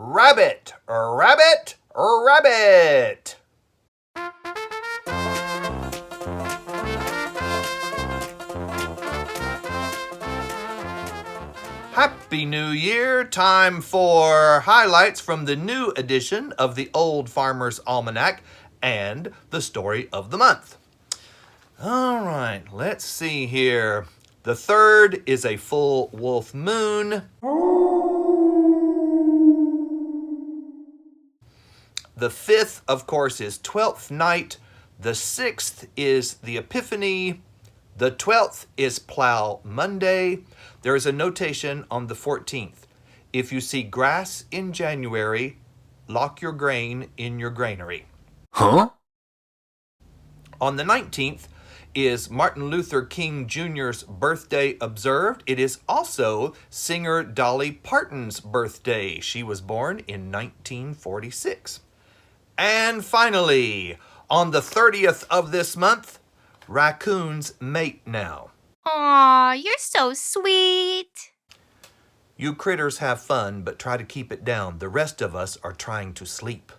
Rabbit, rabbit, rabbit. Happy New Year! Time for highlights from the new edition of the Old Farmer's Almanac and the story of the month. All right, let's see here. The 3rd is a full wolf moon. The 5th, of course, is 12th night. The 6th is the Epiphany. The 12th is Plow Monday. There is a notation on the 14th. If you see grass in January, lock your grain in your granary. Huh? On the 19th is Martin Luther King Jr.'s birthday observed. It is also singer Dolly Parton's birthday. She was born in 1946. And finally, on the 30th of this month, raccoons mate now. Aw, you're so sweet. You critters have fun, but try to keep it down. The rest of us are trying to sleep.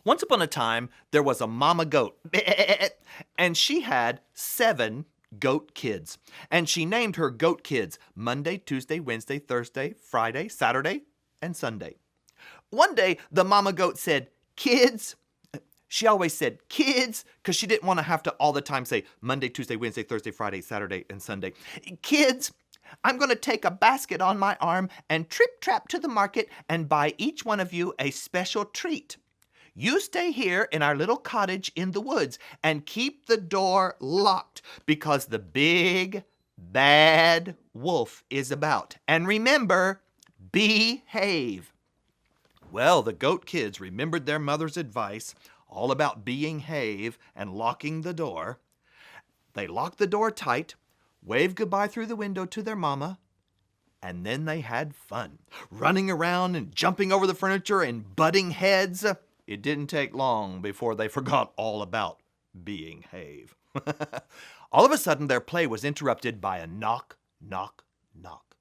Once upon a time, there was a mama goat, and she had 7 goat kids. And she named her goat kids Monday, Tuesday, Wednesday, Thursday, Friday, Saturday, and Sunday. One day, the mama goat said, "Kids." She always said kids because she didn't want to have to all the time say Monday, Tuesday, Wednesday, Thursday, Friday, Saturday, and Sunday. "Kids, I'm going to take a basket on my arm and trip-trap to the market and buy each one of you a special treat. You stay here in our little cottage in the woods and keep the door locked because the big, bad wolf is about. And remember, behave." Well, the goat kids remembered their mother's advice all about behave and locking the door. They locked the door tight, waved goodbye through the window to their mama, and then they had fun, running around and jumping over the furniture and butting heads. It didn't take long before they forgot all about behave. All of a sudden, their play was interrupted by a knock, knock, knock.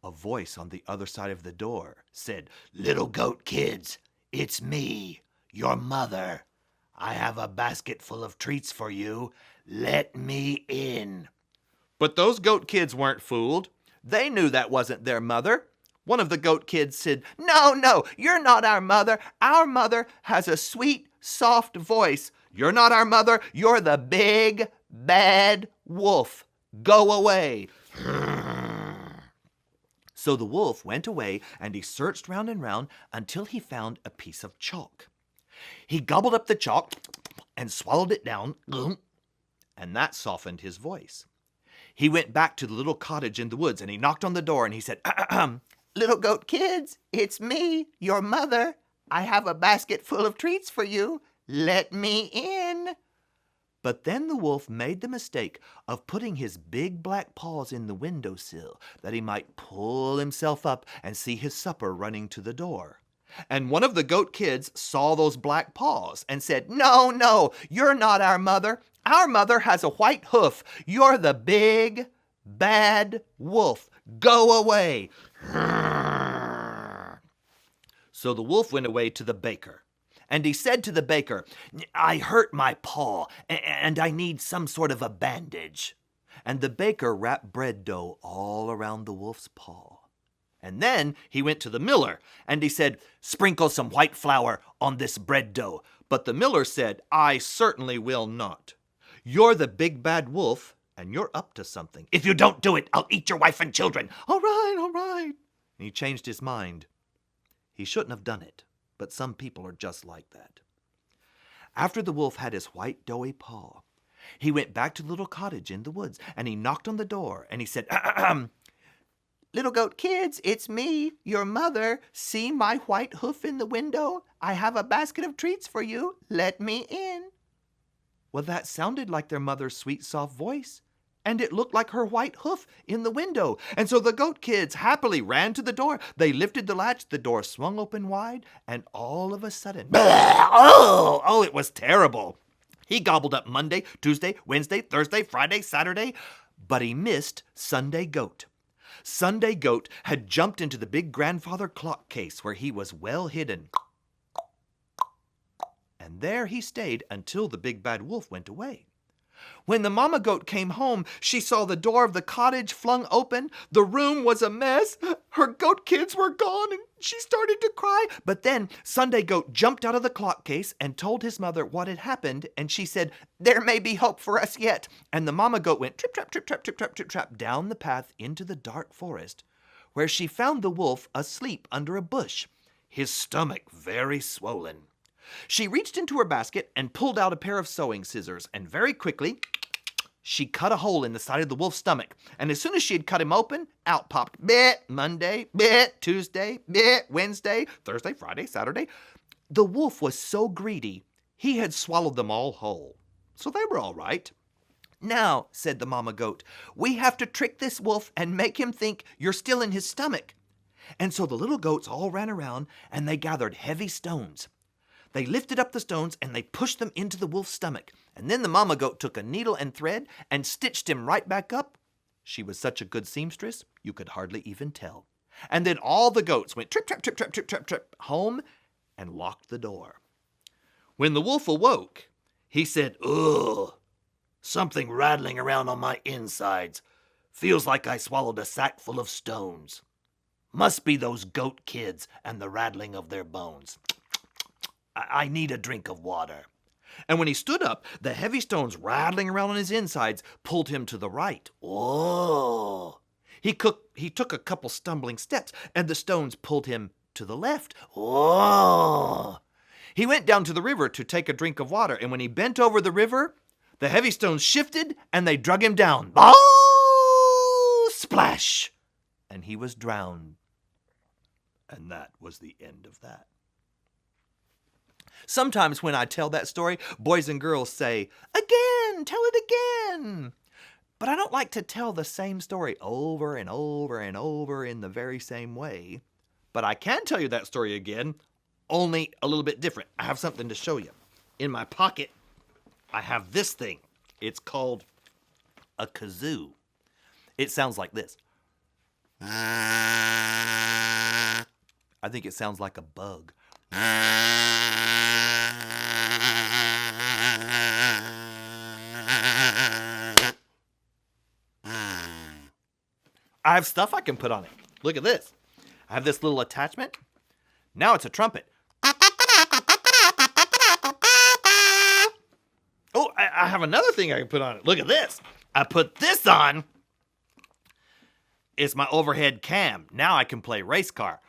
A voice on the other side of the door said, "Little goat kids, it's me, your mother. I have a basket full of treats for you. Let me in." But those goat kids weren't fooled. They knew that wasn't their mother. One of the goat kids said, No, you're not our mother. Our mother has a sweet, soft voice. You're not our mother. You're the big, bad wolf. Go away." So the wolf went away and he searched round and round until he found a piece of chalk. He gobbled up the chalk and swallowed it down, and that softened his voice. He went back to the little cottage in the woods and he knocked on the door and he said, "Little goat kids, it's me, your mother. I have a basket full of treats for you. Let me in." But then the wolf made the mistake of putting his big black paws in the windowsill that he might pull himself up and see his supper running to the door. And one of the goat kids saw those black paws and said, No, you're not our mother. Our mother has a white hoof. You're the big, bad wolf. Go away." So the wolf went away to the baker. And he said to the baker, "I hurt my paw, and I need some sort of a bandage." And the baker wrapped bread dough all around the wolf's paw. And then he went to the miller, and he said, "Sprinkle some white flour on this bread dough." But the miller said, "I certainly will not. You're the big bad wolf, and you're up to something. If you don't do it, I'll eat your wife and children." All right. And he changed his mind. He shouldn't have done it, but some people are just like that. After the wolf had his white doughy paw, he went back to the little cottage in the woods, and he knocked on the door, and he said, "Little goat kids, it's me, your mother. See my white hoof in the window? I have a basket of treats for you. Let me in." Well, that sounded like their mother's sweet, soft voice, and it looked like her white hoof in the window. And so the goat kids happily ran to the door. They lifted the latch, the door swung open wide, and all of a sudden, it was terrible. He gobbled up Monday, Tuesday, Wednesday, Thursday, Friday, Saturday, but he missed Sunday Goat. Sunday Goat had jumped into the big grandfather clock case where he was well hidden. And there he stayed until the big bad wolf went away. When the mama goat came home, she saw the door of the cottage flung open. The room was a mess. Her goat kids were gone and she started to cry. But then Sunday Goat jumped out of the clock case and told his mother what had happened. And she said, "There may be hope for us yet." And the mama goat went trip, trap, trip, trap, trip, trap, trip, trap down the path into the dark forest, where she found the wolf asleep under a bush, his stomach very swollen. She reached into her basket and pulled out a pair of sewing scissors, and very quickly she cut a hole in the side of the wolf's stomach. And as soon as she had cut him open, out popped bit Monday, bit Tuesday, bit Wednesday, Thursday, Friday, Saturday. The wolf was so greedy, he had swallowed them all whole. So they were all right. "Now," said the mama goat, "we have to trick this wolf and make him think you're still in his stomach." And so the little goats all ran around and they gathered heavy stones. They lifted up the stones and they pushed them into the wolf's stomach. And then the mama goat took a needle and thread and stitched him right back up. She was such a good seamstress, you could hardly even tell. And then all the goats went trip, trap, trip, trap, trip, trap, trip home and locked the door. When the wolf awoke, he said, "Ugh, something rattling around on my insides. Feels like I swallowed a sack full of stones. Must be those goat kids and the rattling of their bones. I need a drink of water." And when he stood up, the heavy stones rattling around on his insides pulled him to the right. Oh! He took a couple stumbling steps, and the stones pulled him to the left. Oh! He went down to the river to take a drink of water, and when he bent over the river, the heavy stones shifted, and they drug him down. Oh! Splash! And he was drowned. And that was the end of that. Sometimes when I tell that story, boys and girls say, "Again, tell it again." But I don't like to tell the same story over and over and over in the very same way. But I can tell you that story again, only a little bit different. I have something to show you. In my pocket, I have this thing. It's called a kazoo. It sounds like this. I think it sounds like a bug. I have stuff I can put on it. Look at this. I have this little attachment. Now it's a trumpet. Oh, I have another thing I can put on it. Look at this. I put this on. It's my overhead cam. Now I can play race car.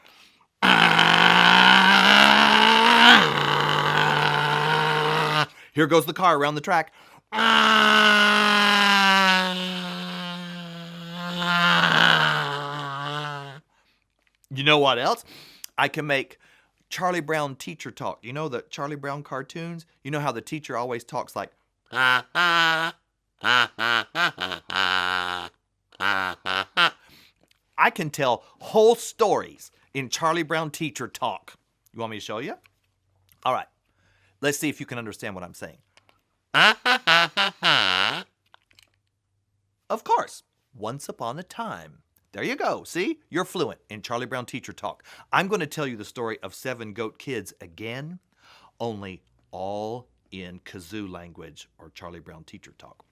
Here goes the car around the track. You know what else? I can make Charlie Brown teacher talk. You know the Charlie Brown cartoons? You know how the teacher always talks like, I can tell whole stories in Charlie Brown teacher talk. You want me to show you? All right. Let's see if you can understand what I'm saying. Of course. Once upon a time. There you go. See? You're fluent in Charlie Brown teacher talk. I'm going to tell you the story of 7 goat kids again, only all in kazoo language or Charlie Brown teacher talk.